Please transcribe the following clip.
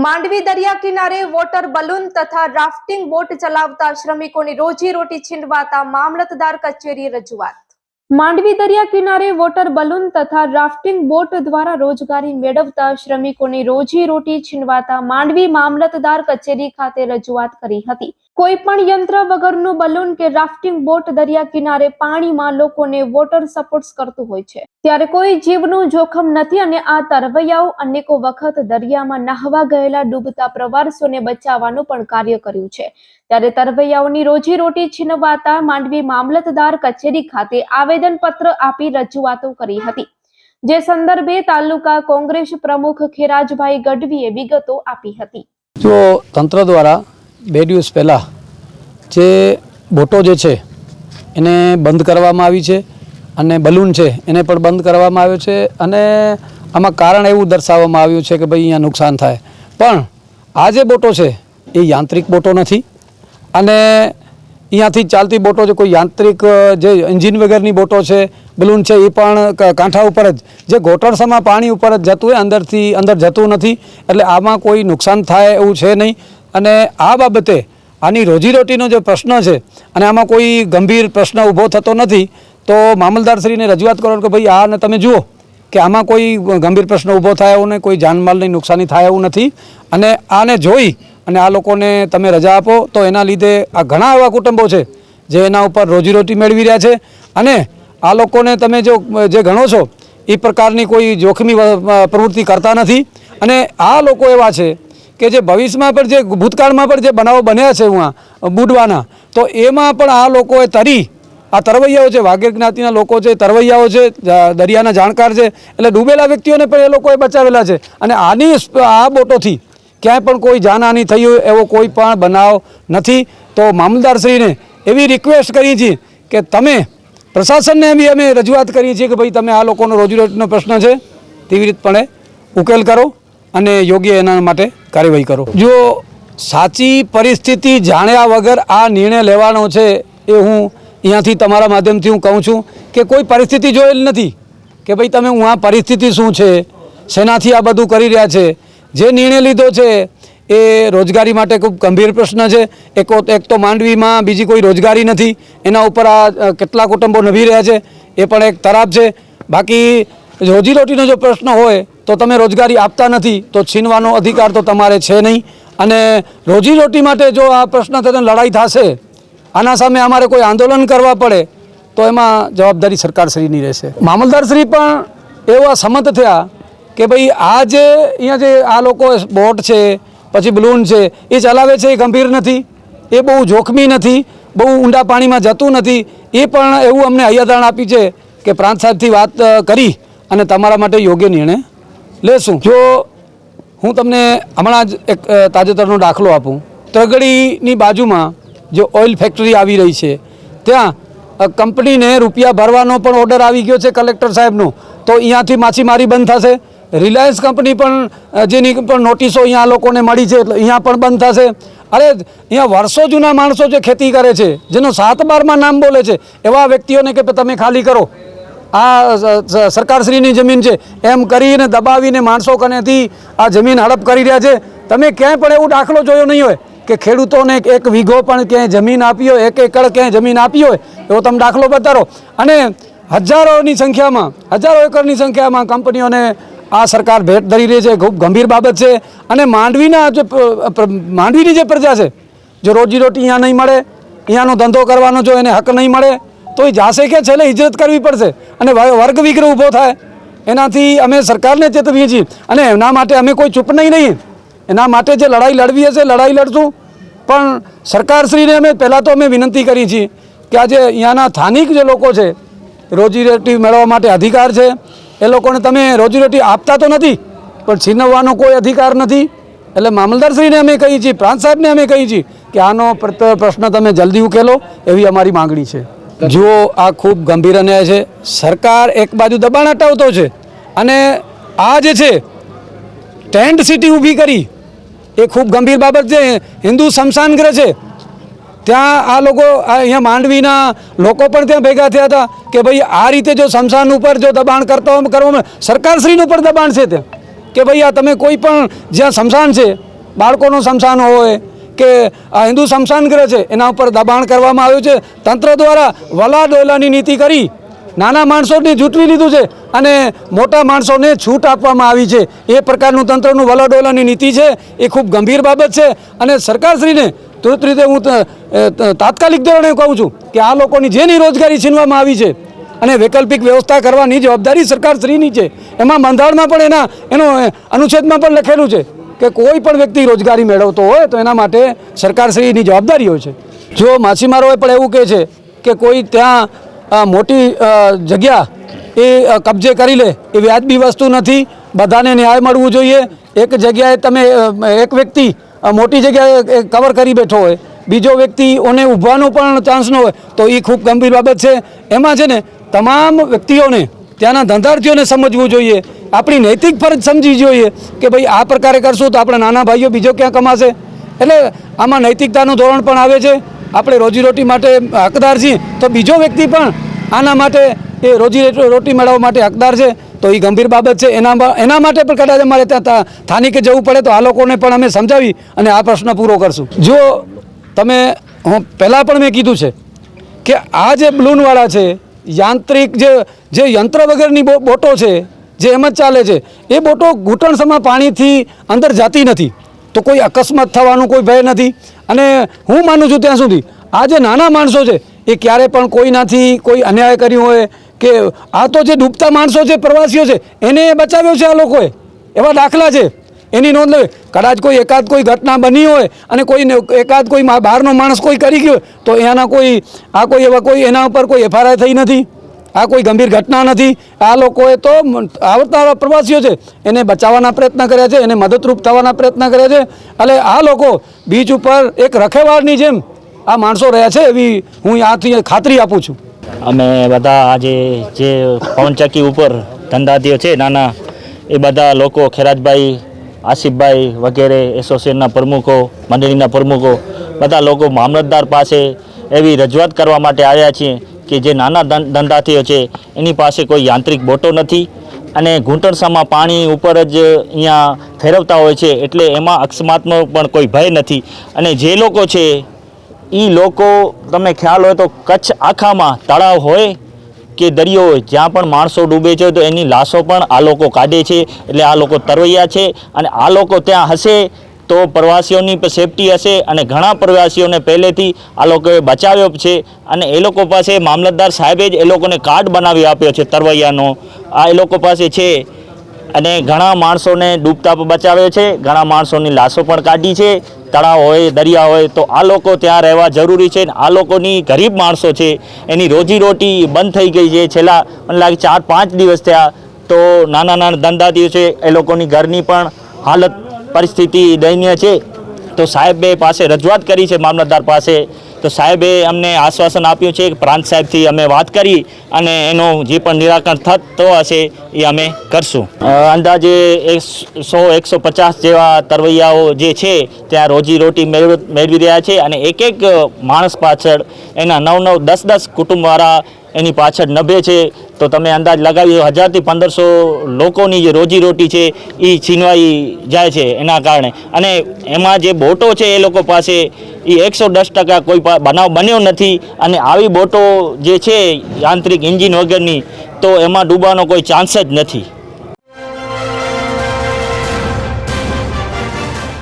માંડવી દરિયા કિનારે water balloon તથા રાફ્ટિંગ બોટ ચલાવતા શ્રમિકોની રોજીરોટી છીનવાતા મામલતદાર કચેરીએ રજૂઆત। માંડવી દરિયા કિનારે વોટર બલૂન તથા રાફ્ટિંગ બોટ દ્વારા રોજગારી મેળવતા શ્રમિકોની રોજીરોટી છીનવાતા માંડવી મામલતદાર કચેરી ખાતે રજૂઆત કરી હતી। કોઈ પણ યંત્ર વગરનું બલૂન કે રાફ્ટિંગ બોટ દરિયા કિનારે પાણીમાં લોકોને વોટર સપોર્ટ કરતું હોય છે, ત્યારે કોઈ જીવનું જોખમ નથી અને આ તરવૈયાઓ અનેકો વખત દરિયામાં નહાવા ગયેલા ડૂબતા પ્રવાસીઓને બચાવવાનું પણ કાર્ય કર્યું છે। ત્યારે તરવૈયાઓની રોજીરોટી છીનવાતા માંડવી મામલતદાર કચેરી ખાતે આવેદનપત્ર આપી રજૂઆતો કરી હતી, જે સંદર્ભે તાલુકા કોંગ્રેસ પ્રમુખ ખેરાજભાઈ ગઢવીએ વિગતો આપી હતી। જો તંત્ર દ્વારા 2 દિવસ પહેલાં જે બોટો જે છે એને બંધ કરવામાં આવી છે અને બલૂન છે એને પણ બંધ કરવામાં આવ્યો છે અને આમાં કારણ એવું દર્શાવવામાં આવ્યું છે કે ભાઈ અહીંયા નુકસાન થાય, પણ આ જે બોટો છે એ યાંત્રિક બોટો નથી અને અહીંયાથી ચાલતી બોટો જે કોઈ યાંત્રિક જે એન્જિન વગરની બોટો છે, બલૂન છે એ પણ કાંઠા ઉપર જ જે ઘોટણસામાં પાણી ઉપર જ જતું હોય, અંદર જતું નથી, એટલે આમાં કોઈ નુકસાન થાય એવું છે નહીં। અને આ બાબતે આની રોજીરોટીનો જે પ્રશ્ન છે અને આમાં કોઈ ગંભીર પ્રશ્ન ઊભો થતો નથી, તો મામલદારશ્રીને રજૂઆત કરો કે ભાઈ આને તમે જુઓ કે આમાં કોઈ ગંભીર પ્રશ્ન ઊભો થાય એવું નહીં, કોઈ જાનમાલની નુકસાની થાય એવું નથી અને આને જોઈ અને આ લોકોને તમે રજા આપો તો એના લીધે આ ઘણા એવા કુટુંબો છે જે એના ઉપર રોજીરોટી મેળવી રહ્યા છે અને આ લોકોને તમે જે ગણો છો એ પ્રકારની કોઈ જોખમી પ્રવૃત્તિ કરતા નથી અને આ લોકો એવા છે કે જે ભવિષ્યમાં પણ જે ભૂતકાળમાં પણ જે બનાવો બન્યા છે બુડવાના, તો એમાં પણ આ લોકોએ આ તરવૈયાઓ છે, વાઘેર જ્ઞાતિના લોકો છે, તરવૈયાઓ છે, દરિયાના જાણકાર છે, એટલે ડૂબેલા વ્યક્તિઓને પણ એ લોકોએ બચાવેલા છે અને આ બોટોથી ક્યાંય પણ કોઈ જાનહાનિ થઈ હોય એવો કોઈ પણ બનાવ નથી। તો મામલદારશ્રીને એવી રિક્વેસ્ટ કરીએ છીએ કે તમે પ્રશાસનને બી અમે રજૂઆત કરીએ છીએ કે ભાઈ તમે આ લોકોનો રોજીરોટીનો પ્રશ્ન છે તેવી રીતપણે ઉકેલ કરો અને યોગ્ય એના માટે કાર્યવાહી કરો। જો સાચી પરિસ્થિતિ જાણ્યા વગર આ નિર્ણય લેવાનો છે એ હું અહીંયાથી તમારા માધ્યમથી હું કહું છું કે કોઈ પરિસ્થિતિ જોયેલ નથી કે ભાઈ તમે આ પરિસ્થિતિ શું છે, શેનાથી આ બધું કરી રહ્યા છે। જે નિર્ણય લીધો છે એ રોજગારી માટે ખૂબ ગંભીર પ્રશ્ન છે। એક તો માંડવીમાં બીજી કોઈ રોજગારી નથી, એના ઉપર આ કેટલા કુટુંબો નભી રહ્યા છે એ પણ એક તરાપ છે। બાકી રોજીરોટીનો જો પ્રશ્ન હોય તો તમે રોજગારી આપતા નથી તો છીનવાનો અધિકાર તો તમારે છે નહીં અને રોજીરોટી માટે જો આ પ્રશ્ન થતો લડાઈ થશે, આના સામે અમારે કોઈ આંદોલન કરવા પડે તો એમાં જવાબદારી સરકારશ્રીની રહેશે। મામલદારશ્રી પણ એવા સંમત થયા કે ભાઈ આ જે અહીંયા જે આ લોકો બોટ છે પછી બલૂન છે એ ચલાવે છે એ ગંભીર નથી, એ બહુ જોખમી નથી, બહુ ઊંડા પાણીમાં જતું નથી, એ પણ એવું અમને હૈયાધારણ આપી છે કે પ્રાંત સાહેબથી વાત કરી અને તમારા માટે યોગ્ય નિર્ણય લેશું। જો હું તમને હમણાં જ એક તાજેતરનો દાખલો આપું, તગડીની બાજુમાં જે ઓઇલ ફેક્ટરી આવી રહી છે ત્યાં કંપનીને રૂપિયા ભરવાનો પણ ઓર્ડર આવી ગયો છે કલેક્ટર સાહેબનો, તો અહીંયાથી માછીમારી બંધ થશે। રિલાયન્સ કંપની પણ જેની પણ નોટિસો અહીંયા લોકોને મળી છે એટલે અહીંયા પણ બંધ થશે। અરે અહીંયા વર્ષો જૂના માણસો જે ખેતી કરે છે, જેનો 7/12માં નામ બોલે છે, એવા વ્યક્તિઓને કે તમે ખાલી કરો, આ સરકારશ્રીની જમીન છે એમ કરીને દબાવીને માણસો કનેથી આ જમીન હડપ કરી રહ્યા છે। તમે ક્યાંય પણ એવો દાખલો જોયો નહીં હોય કે ખેડૂતોને 1 વીઘો પણ ક્યાંય જમીન આપી હોય, 1 એકડ ક્યાંય જમીન આપી હોય એવો તમે દાખલો બતાવો। અને હજારો એકરની સંખ્યામાં કંપનીઓને આ સરકાર ભેટ ધરી રહી છે, ખૂબ ગંભીર બાબત છે। અને માંડવીની જે પ્રજા છે, જો રોજીરોટી અહીંયા નહીં મળે, અહીંયાનો ધંધો કરવાનો જો એને હક નહીં મળે તો એ જાશે કે છેલ્લે હિજરત કરવી પડશે અને વર્ગ વિગ્રહ ઊભો થાય। એનાથી અમે સરકારને ચેતવીએ છીએ અને એના માટે અમે કોઈ ચૂપ નહીં રહીએ, એના માટે જે લડાઈ લડવી હશે લડાઈ લડશું। પણ સરકારશ્રીને પહેલાં તો અમે વિનંતી કરી છીએ કે આજે અહીંયાના સ્થાનિક જે લોકો છે રોજીરોટી મેળવવા માટે અધિકાર છે, એ લોકોને તમે રોજીરોટી આપતા તો નથી પણ છીનવવાનો કોઈ અધિકાર નથી। એટલે મામલદારશ્રીને અમે કહીએ છીએ, પ્રાંત સાહેબને અમે કહીએ છીએ કે આનો પ્રશ્ન તમે જલ્દી ઉકેલો એવી અમારી માગણી છે। જો આ ખૂબ ગંભીર અન્યાય છે, સરકાર એક બાજુ દબાણ હટાવતો છે અને આ જે છે ટેન્ટ સિટી ઊભી કરી એ ખૂબ ગંભીર બાબત છે। હિન્દુ સ્મશાન ગૃહ છે ત્યાં આ લોકો અહીંયા માંડવીના લોકો પણ ત્યાં ભેગા થયા હતા કે ભાઈ આ રીતે જો સ્મશાન ઉપર જો દબાણ કરવામાં સરકારશ્રીનું પણ દબાણ છે ત્યાં કે ભાઈ આ તમે કોઈ પણ જ્યાં સ્મશાન છે બાળકોનું સ્મશાન હોય કે આ હિન્દુ સ્મશાન ગૃહ છે એના ઉપર દબાણ કરવામાં આવ્યું છે. તંત્ર દ્વારા વલા ડોલાની નીતિ કરી નાના માણસોને જૂટવી લીધું છે અને મોટા માણસોને છૂટ આપવામાં આવી છે. એ પ્રકારનું તંત્રનું વલા ડોલાની નીતિ છે એ ખૂબ ગંભીર બાબત છે અને સરકારશ્રીને તુરંત રીતે હું તાત્કાલિક ધોરણે કહું છું કે આ લોકોની જેની રોજગારી છીનવામાં આવી છે અને વૈકલ્પિક વ્યવસ્થા કરવાની જવાબદારી સરકારશ્રીની છે. એમાં બંધારણમાં પણ એનો અનુચ્છેદમાં પણ લખેલું છે કે કોઈ પણ વ્યક્તિ રોજગારી મેળવતો હોય તો એના માટે સરકારશ્રીની જવાબદારી હોય છે. જો માછીમારોએ પણ એવું કહે છે કે કોઈ ત્યાં મોટી જગ્યા એ કબજે કરી લે એ વ્યાજબી વસ્તુ નથી. બધાને ન્યાય મળવું જોઈએ. એક જગ્યાએ તમે એક વ્યક્તિ મોટી જગ્યાએ કવર કરી બેઠો હોય, બીજો વ્યક્તિઓને ઊભવાનો પણ ચાન્સ ન હોય તો એ ખૂબ ગંભીર બાબત છે. એમાં છે ને તમામ વ્યક્તિઓને ત્યાંના ધંધાર્થીઓને સમજવું જોઈએ. આપણી નૈતિક ફરજ સમજવી જોઈએ કે ભાઈ આ પ્રકારે કરશું તો આપણા નાના ભાઈઓ બીજો ક્યાં કમાશે. એટલે આમાં નૈતિકતાનું ધોરણ પણ આવે છે. આપણે રોજીરોટી માટે હકદાર છીએ તો બીજો વ્યક્તિ પણ આના માટે એ રોટી મેળવવા માટે હકદાર છે. તો એ ગંભીર બાબત છે. એના માટે પણ કદાચ અમારે ત્યાં સ્થાનિકે જવું પડે તો આ લોકોને પણ અમે સમજાવી અને આ પ્રશ્ન પૂરો કરશું. જો તમે હું પહેલાં પણ મેં કીધું છે કે આ જે બલૂનવાળા છે યાંત્રિક જે યંત્ર વગરની બોટો છે જે એમ જ ચાલે છે એ બોટો ઘૂંટણસમાં પાણીથી અંદર જતી નથી તો કોઈ અકસ્માત થવાનું કોઈ ભય નથી. અને હું માનું છું ત્યાં સુધી આ જે નાના માણસો છે એ ક્યારે પણ કોઈનાથી કોઈ અન્યાય કર્યું હોય કે આ તો જે ડૂબતા માણસો છે પ્રવાસીઓ છે એને બચાવ્યો છે આ લોકોએ, એવા દાખલા છે. એની નોંધ લેવી. કદાચ કોઈ એકાદ કોઈ ઘટના બની હોય અને કોઈને એકાદ કોઈ બહારનો માણસ કોઈ કરી ગયો તો એના એના ઉપર કોઈ એફઆઈઆર થઈ નથી. આ કોઈ ગંભીર ઘટના નથી. આ લોકોએ તો આવતા પ્રવાસીઓ છે એને બચાવવાના પ્રયત્ન કર્યા છે, એને મદદરૂપ થવાના પ્રયત્ન કર્યા છે. એટલે આ લોકો બીચ ઉપર એક રખેવાળની જેમ આ માણસો રહ્યા છે એવી હું આથી ખાતરી આપું છું. અમે બધા આજે જે પવનચક્કી ઉપર ધંધાર્થીઓ છે નાના એ બધા લોકો ખેરાજભાઈ, આસિફભાઈ વગેરે એસોસિએશનના પ્રમુખો, મંડળીના પ્રમુખો બધા લોકો મામલતદાર પાસે એવી રજૂઆત કરવા માટે આવ્યા છીએ કે જે નાના ધંધાર્થીઓ છે એની પાસે કોઈ યાંત્રિક બોટો નથી અને ઘૂંટણસામાં પાણી ઉપર જ અહીંયા ફેરવતા હોય છે એટલે એમાં અકસ્માતનો પણ કોઈ ભય નથી. અને જે લોકો છે એ લોકો તમે ખ્યાલ હોય તો કચ્છ આખામાં તળાવ હોય કે દરિયો હોય જ્યાં પણ માણસો ડૂબે છે તો એની લાશો પણ આ લોકો કાઢે છે. એટલે આ લોકો તરવૈયા છે અને આ લોકો ત્યાં હશે તો પ્રવાસીઓની પણ સેફટી હશે. અને ઘણા પ્રવાસીઓને પહેલેથી આ લોકોએ બચાવ્યો છે અને એ લોકો પાસે મામલતદાર સાહેબે જ એ લોકોને કાર્ડ બનાવી આપ્યો છે તરવૈયાનો. આ એ લોકો પાસે છે અને ઘણા માણસોને ડૂબતા પણ બચાવ્યો છે, ઘણા માણસોની લાશો પણ કાઢી છે. તળાવ હોય, દરિયા હોય તો આ લોકો ત્યાં રહેવા જરૂરી છે. આ લોકોની ગરીબ માણસો છે એની રોજીરોટી બંધ થઈ ગઈ છે છેલ્લા મને લાગે 4-5 દિવસ થયા. તો નાના ધંધાર્થીઓ છે એ લોકોની ઘરની પણ હાલત પરિસ્થિતિ દયનીય છે. તો સાહેબે પાસે રજૂઆત કરી છે મામલતદાર પાસે. તો સાહેબે અમને આશ્વાસન આપ્યું છે કે પ્રાંત સાહેબથી અમે વાત કરી અને એનું જે પણ નિરાકરણ થતો હશે એ અમે કરશું. અંદાજે 100-150 જેવા તરવૈયાઓ જે છે ત્યાં રોજીરોટી મેળવી રહ્યા છે અને એક માણસ પાછળ એના 9-9, 10-10 કુટુંબવાળા એની પાછળ નભે છે. તો તમે અંદાજ લગાવી 1000થી 1500 લોકોની જે રોજીરોટી છે એ છીનવાઈ જાય છે એના કારણે. અને એમાં જે બોટો છે એ લોકો પાસે એ 110% કોઈ બનાવ બન્યો નથી. અને આવી બોટો જે છે યાંત્રિક એન્જિન વગરની તો એમાં ડૂબવાનો કોઈ ચાન્સ જ નથી.